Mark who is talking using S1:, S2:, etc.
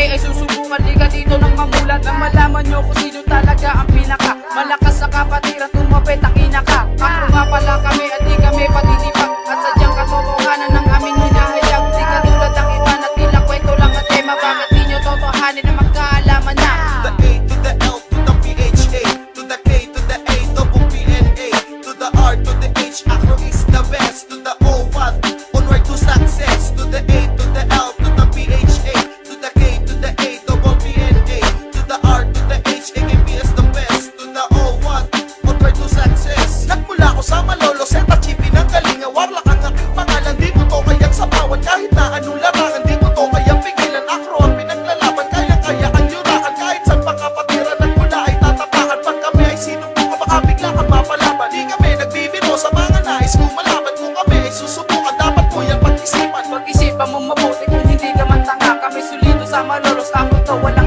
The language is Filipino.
S1: kami ay susubukan. Di ka dito nang mamulat na malaman nyo kung sino talaga ang pinaka malakas sa kapatiran, tumapit ang inaka. Ako nga pala kami at di kami patitipak, at sadyang katotohanan ng aming hinahayag. Di katulad ang iba na tila kwento lang at tema. Bakit di nyo totohanin na magkaalaman na?
S2: The A to the L to the PHA, to the K to the A, double PNA, to the R to the H, Acro is the best, to the O what, onward to success, to the A to the L to the PHA, to the K to the A, double PNA, to the R to the H, AKP is the best, to the O what, onward to success. Nagmula ko sa Malolo, Seta Chipi ng Kalinga, Warlock ang aking pangalan, di mo to kayang sapawan, kahit na anong larangan, di mo to kayang pigilan. Acro ang pinaglalaban, kaya ang yurakan, kahit saan pakapatiran, nagmula ay tatapakan. Pag kami ay sinubukan, baka bigla kang mapalaban. Di kami nagbibiro sa mga nais kung malaban. Kung kami ay susubukan, dapat mo yan pag-isipan.
S1: Pag-isipan mo mabuti kung hindi ka man tanga. Kami solido sa Malolos, ako to wala